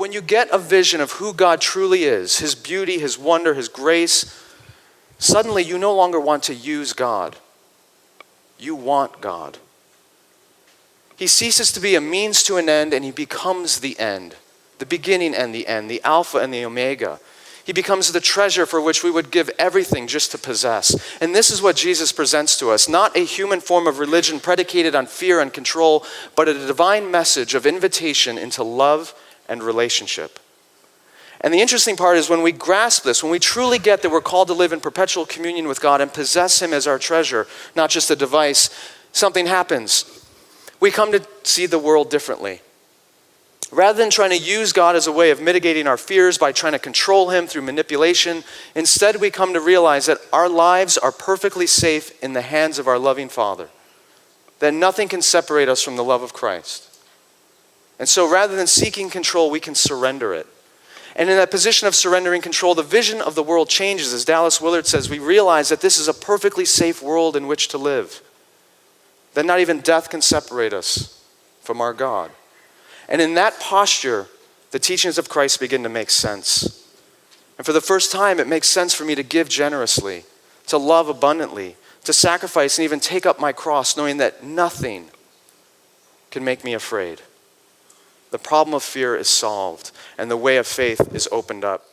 when you get a vision of who God truly is, his beauty, his wonder, his grace, suddenly you no longer want to use God. You want God. He ceases to be a means to an end, and he becomes the end, the beginning and the end, the Alpha and the Omega. He becomes the treasure for which we would give everything just to possess. And this is what Jesus presents to us, not a human form of religion predicated on fear and control, but a divine message of invitation into love and relationship. And the interesting part is when we grasp this, when we truly get that we're called to live in perpetual communion with God and possess him as our treasure, not just a device, something happens. We come to see the world differently. Rather than trying to use God as a way of mitigating our fears by trying to control him through manipulation, instead we come to realize that our lives are perfectly safe in the hands of our loving Father, that nothing can separate us from the love of Christ. And so rather than seeking control, we can surrender it. And in that position of surrendering control, the vision of the world changes. As Dallas Willard says, we realize that this is a perfectly safe world in which to live, that not even death can separate us from our God. And in that posture, the teachings of Christ begin to make sense. And for the first time, it makes sense for me to give generously, to love abundantly, to sacrifice and even take up my cross, knowing that nothing can make me afraid. The problem of fear is solved, and the way of faith is opened up.